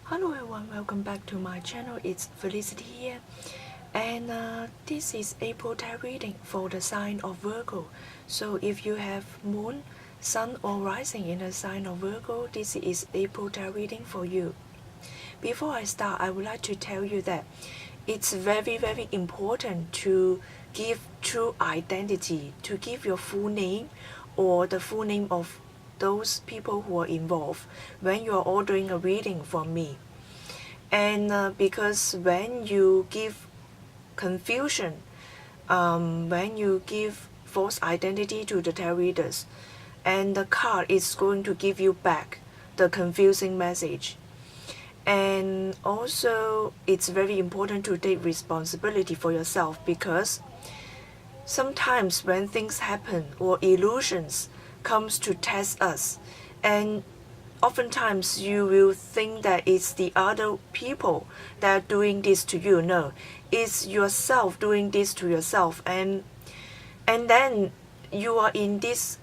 Hello everyone, welcome back to my channel. It's Felicity here, and this is April tarot reading for the sign of Virgo. So if you have moon, sun or rising in the sign of Virgo, this is April tarot reading for you. Before I start, I would like to tell you that it's very important to give true identity, to give your full name or the full name of those people who are involved when you are ordering a reading from me. And because when you give confusion, when you give false identity to the tarot readers, and the card is going to give you back the confusing message. And also it's very important to take responsibility for yourself, because sometimes when things happen or illusions comes to test us, and oftentimes you will think that it's the other people that are doing this to you. No, it's yourself doing this to yourself, and then you are in this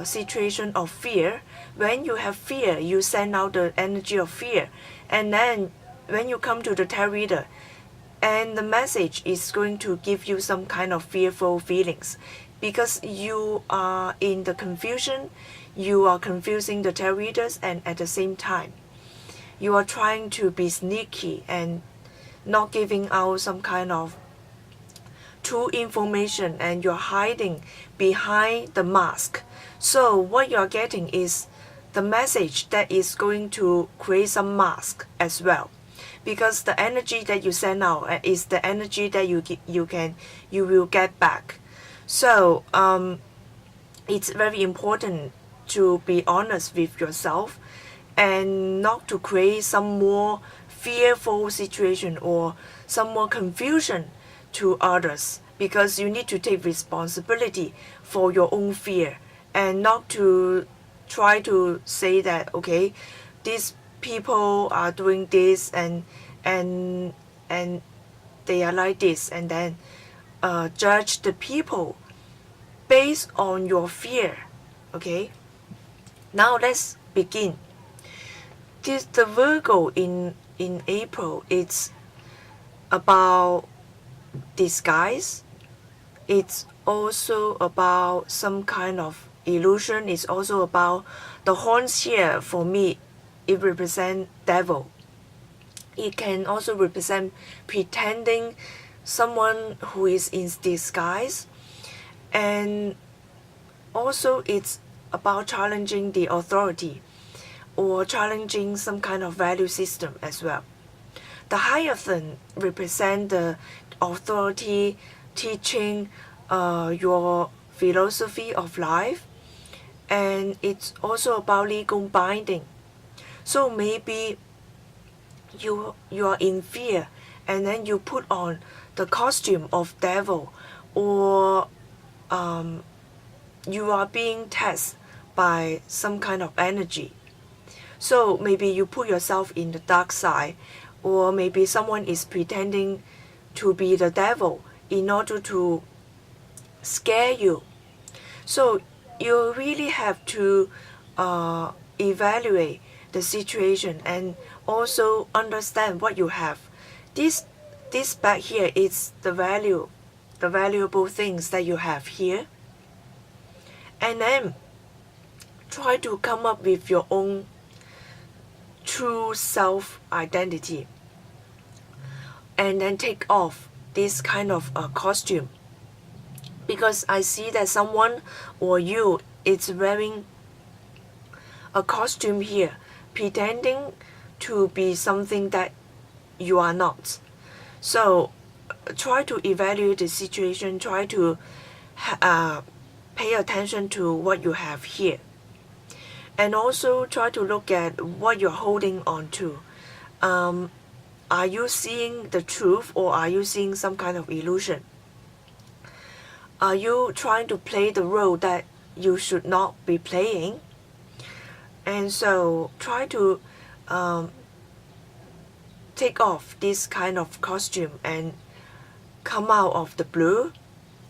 situation of fear. When you have fear, you send out the energy of fear, and then when you come to the tarot reader, and the message is going to give you some kind of fearful feelings, because you are in the confusion, you are confusing the tarot readers, and at the same time you are trying to be sneaky and not giving out some kind of true information, and you're hiding behind the mask. So what you're getting is the message that is going to create some mask as well, because the energy that you send out is the energy that you will get back. So it's very important to be honest with yourself and not to create some more fearful situation or some more confusion to others, because you need to take responsibility for your own fear, and not to try to say that, okay, these people are doing this and they are like this, and then judge the people based on your fear. Okay, now let's begin. The Virgo in April, it's about disguise. It's also about some kind of illusion. It's also about the horns here. For me, it represents devil. It can also represent pretending someone who is in disguise, and also it's about challenging the authority or challenging some kind of value system as well. The Hierophant represent the authority, teaching your philosophy of life, and it's also about legal binding. So maybe you are in fear, and then you put on the costume of devil, or you are being tested by some kind of energy. So maybe you put yourself in the dark side, or maybe someone is pretending to be the devil in order to scare you. So you really have to evaluate the situation and also understand what you have. This back here is the valuable things that you have here, and then try to come up with your own true self identity, and then take off this kind of costume, because I see that someone or you is wearing a costume here, pretending to be something that you are not. So try to evaluate the situation, try to pay attention to what you have here, and also try to look at what you're holding on to. Are you seeing the truth, or are you seeing some kind of illusion? Are you trying to play the role that you should not be playing? And so try to take off this kind of costume and come out of the blue.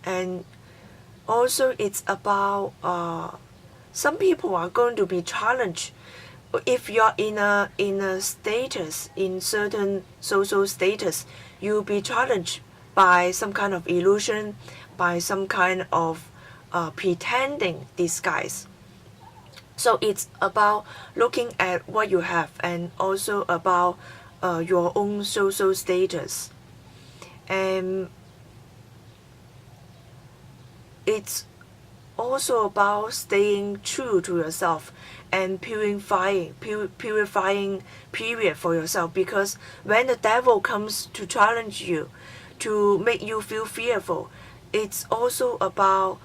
And also it's about some people are going to be challenged if you're in a status, in certain social status, you'll be challenged by some kind of illusion, by some kind of pretending disguise. So it's about looking at what you have, and also about your own social status. And it's also about staying true to yourself and purifying period for yourself, because when the devil comes to challenge you, to make you feel fearful, it's also about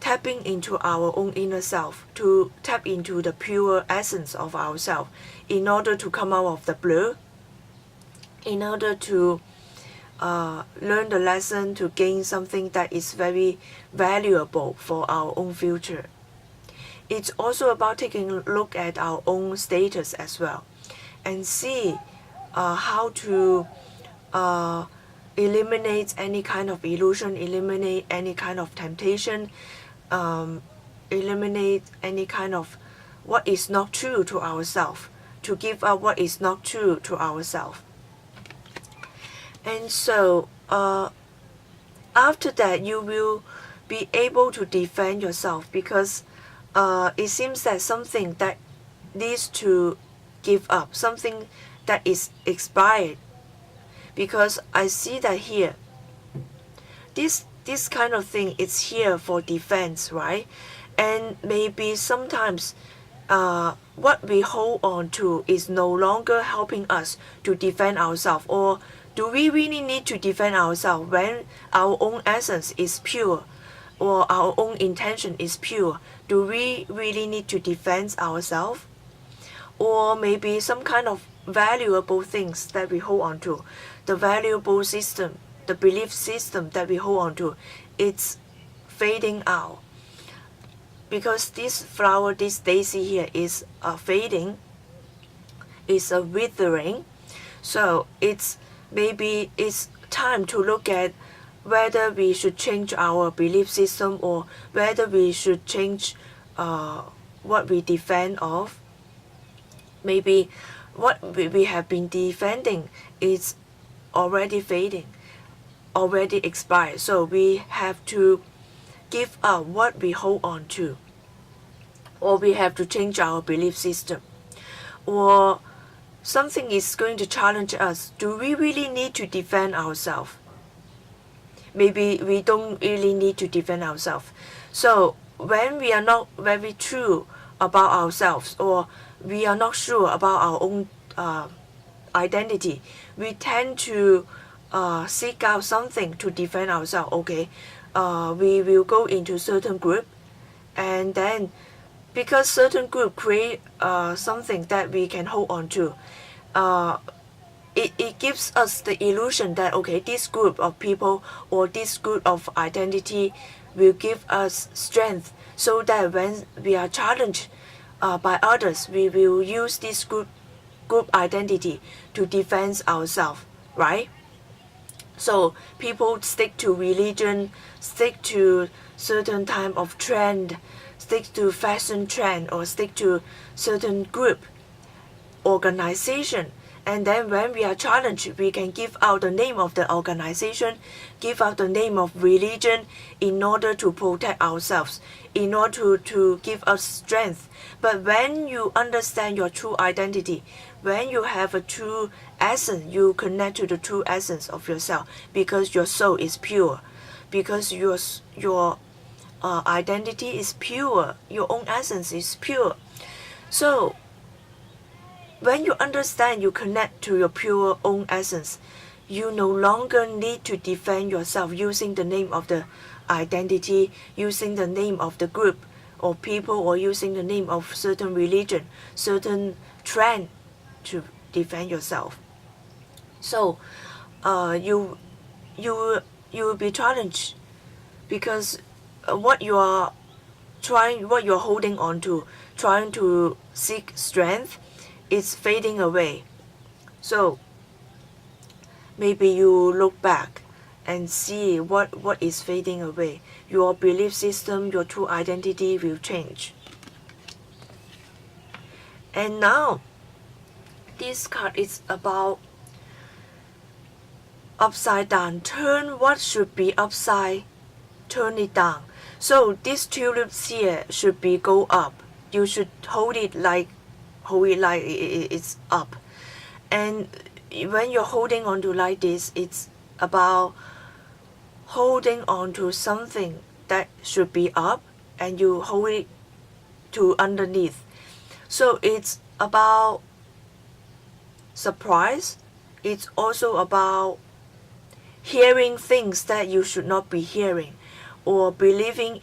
tapping into our own inner self, to tap into the pure essence of ourselves, in order to come out of the blur, in order to learn the lesson, to gain something that is very valuable for our own future. It's also about taking a look at our own status as well, and see how to eliminate any kind of illusion, eliminate any kind of temptation, eliminate any kind of what is not true to ourselves, to give up what is not true to ourselves. And so after that, you will be able to defend yourself, because it seems that something that needs to give up, something that is expired. Because I see that here, this kind of thing is here for defense, right? And maybe sometimes what we hold on to is no longer helping us to defend ourselves. Or do we really need to defend ourselves when our own essence is pure, or our own intention is pure? Do we really need to defend ourselves? Or maybe some kind of valuable things that we hold on to, the valuable system, the belief system that we hold on to, it's fading out. Because this flower, this daisy here is fading, is withering. So maybe it's time to look at whether we should change our belief system, or whether we should change what we defend of. Maybe what we have been defending is already fading, already expired. So we have to give up what we hold on to, or we have to change our belief system. Or something is going to challenge us. Do we really need to defend ourselves? Maybe we don't really need to defend ourselves. So when we are not very true about ourselves, or we are not sure about our own identity, we tend to seek out something to defend ourselves. Okay, we will go into certain group, and then because certain group create something that we can hold on to, it gives us the illusion that, okay, this group of people or this group of identity will give us strength, so that when we are challenged by others, we will use this group identity to defend ourselves, right? So people stick to religion, stick to certain type of trend, stick to fashion trend, or stick to certain group, organization. And then when we are challenged, we can give out the name of the organization, give out the name of religion, in order to protect ourselves, in order to give us strength. But when you understand your true identity, when you have a true essence, you connect to the true essence of yourself, because your soul is pure, because your identity is pure, your own essence is pure. So when you understand, you connect to your pure own essence, you no longer need to defend yourself using the name of the identity, using the name of the group or people, or using the name of certain religion, certain trend to defend yourself. So you will be challenged, because what you are holding on to, trying to seek strength, it's fading away. So maybe you look back and see what is fading away. Your belief system, your true identity will change. And now this card is about upside down. Turn what should be upside, turn it down. So this tulips here should be go up. You should hold it like it's up. And when you're holding on to like this, it's about holding on to something that should be up and you hold it to underneath. So it's about surprise. It's also about hearing things that you should not be hearing, or believing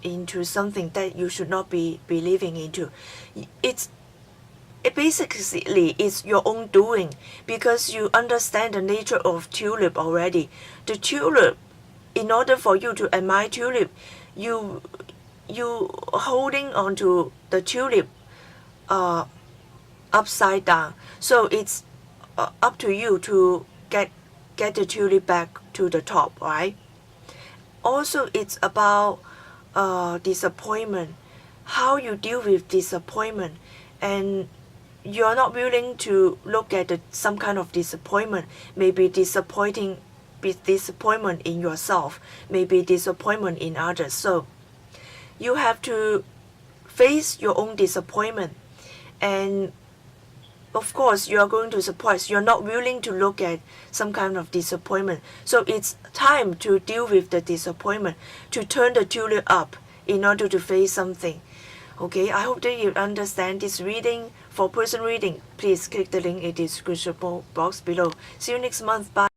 into something that you should not be believing into. It basically is your own doing, because you understand the nature of tulip already. The tulip, in order for you to admire tulip, you holding onto the tulip upside down. So it's up to you to get the tulip back to the top, right? Also, it's about disappointment, how you deal with disappointment, and you're not willing to look at some kind of disappointment, maybe disappointment in yourself, maybe disappointment in others. So you have to face your own disappointment, and of course you are going to surprise. You're not willing to look at some kind of disappointment. So it's time to deal with the disappointment, to turn the tulip up in order to face something. Okay, I hope that you understand this reading. For person reading, please click the link in the description box below. See you next month. Bye.